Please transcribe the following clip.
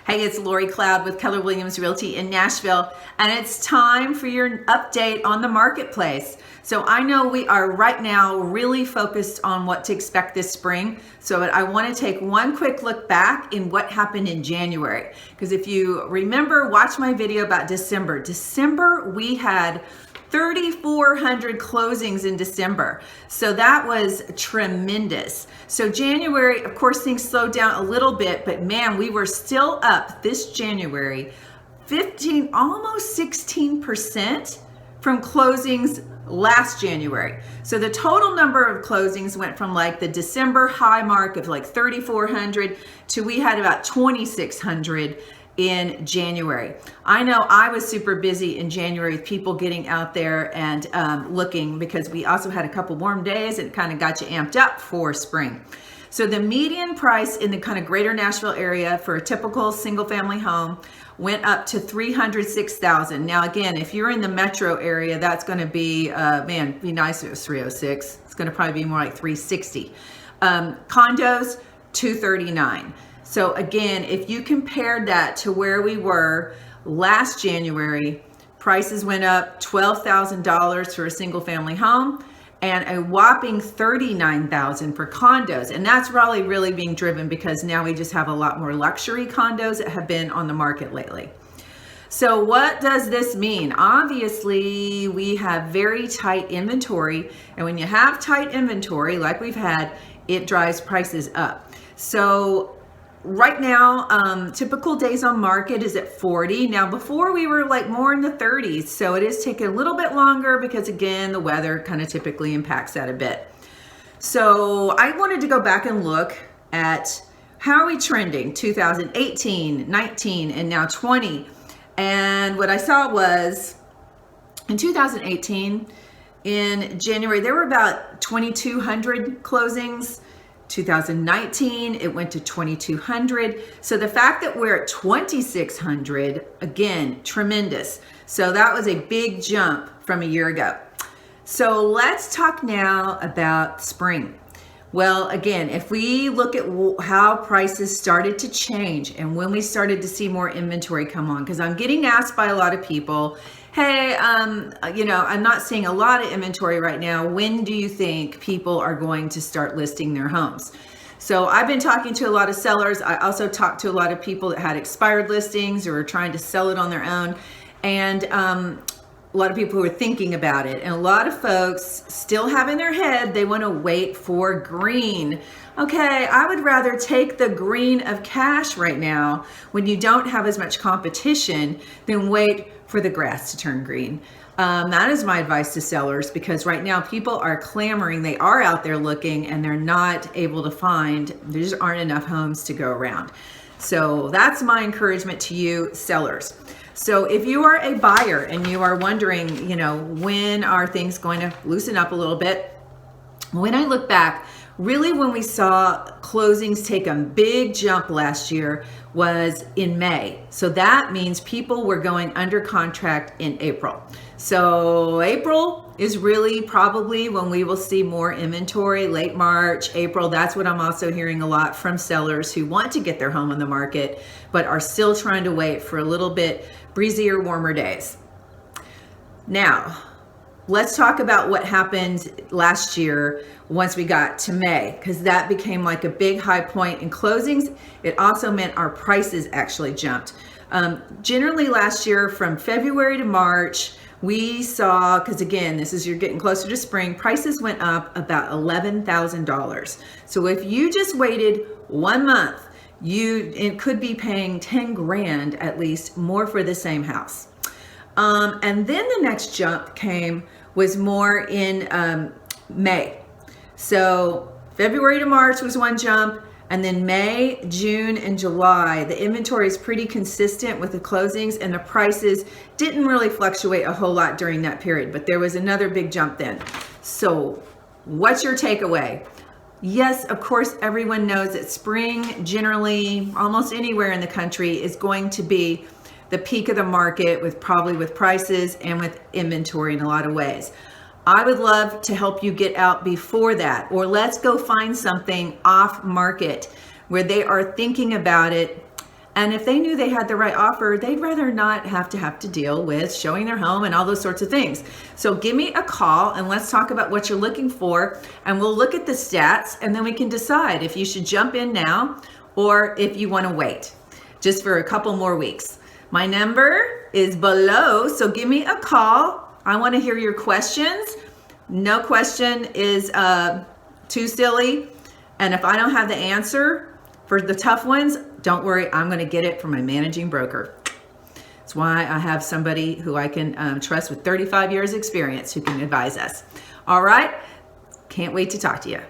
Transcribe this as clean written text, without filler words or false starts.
Hey, it's Lori Cloud with Keller Williams Realty in Nashville, and it's time for your update on the marketplace. So I know we are right now really focused on what to expect this spring. So I want to take one quick look back in what happened in January. Because if you remember, watch my video about December. December, we had 3,400 closings in December. So that was tremendous. So January, of course, things slowed down a little bit, but man, we were still up this January, 15, almost 16% from closings last January. So the total number of closings went from like the December high mark of like 3,400 to we had about 2,600 in January. I know I was super busy in January with people getting out there and looking, because we also had a couple warm days and kind of got you amped up for spring. So the median price in the kind of greater Nashville area for a typical single family home went up to $306,000. Now again, if you're in the metro area, that's going to be, man, be nice if it was 306. It's going to probably be more like 360. Condos, 239. So again, if you compared that to where we were last January, prices went up $12,000 for a single family home and a whopping $39,000 for condos. And that's really being driven because now we just have a lot more luxury condos that have been on the market lately. So what does this mean? Obviously, we have very tight inventory. And when you have tight inventory like we've had, it drives prices up. So right now, typical days on market is at 40. Now, before we were like more in the 30s, so it is taking a little bit longer because again, the weather kind of typically impacts that a bit. So I wanted to go back and look at how are we trending 2018, 19, and now 20. And what I saw was in 2018, in January, there were about 2,200 closings. 2019, it went to 2,200. So the fact that we're at 2,600, again, tremendous. So that was a big jump from a year ago. So let's talk now about spring. Well, again, if we look at how prices started to change and when we started to see more inventory come on, because I'm getting asked by a lot of people, hey, I'm not seeing a lot of inventory right now. When do you think people are going to start listing their homes? So I've been talking to a lot of sellers. I also talked to a lot of people that had expired listings or were trying to sell it on their own. And a lot of people who are thinking about it. And a lot of folks still have in their head, they want to wait for green. Okay, I would rather take the green of cash right now when you don't have as much competition than wait for the grass to turn green. That is my advice to sellers, because right now people are clamoring. They are out there looking and they're not able to find, there just aren't enough homes to go around. So that's my encouragement to you sellers. So if you are a buyer and you are wondering, when are things going to loosen up a little bit? When I look back, really when we saw closings take a big jump last year was in May. So that means people were going under contract in April. So April is really probably when we will see more inventory, late March, April. That's what I'm also hearing a lot from sellers who want to get their home on the market, but are still trying to wait for a little bit breezier, warmer days. Now, let's talk about what happened last year once we got to May, because that became like a big high point in closings. It also meant our prices actually jumped. Generally last year from February to March, we saw, because again, you're getting closer to spring, prices went up about $11,000. So if you just waited 1 month, it could be paying 10 grand at least more for the same house. And then the next jump was more in May. So February to March was one jump, and then May, June, and July, the inventory is pretty consistent with the closings, and the prices didn't really fluctuate a whole lot during that period, but there was another big jump then. So what's your takeaway? Yes, of course, everyone knows that spring generally, almost anywhere in the country, is going to be the peak of the market with prices and with inventory in a lot of ways. I would love to help you get out before that, or let's go find something off market where they are thinking about it And if they knew they had the right offer, they'd rather not have to deal with showing their home and all those sorts of things. So give me a call and let's talk about what you're looking for, and we'll look at the stats, and then we can decide if you should jump in now or if you want to wait just for a couple more weeks. My number is below, so give me a call. I want to hear your questions. No question is too silly. And if I don't have the answer for the tough ones, don't worry, I'm going to get it from my managing broker. That's why I have somebody who I can trust with 35 years experience who can advise us. All right. Can't wait to talk to you.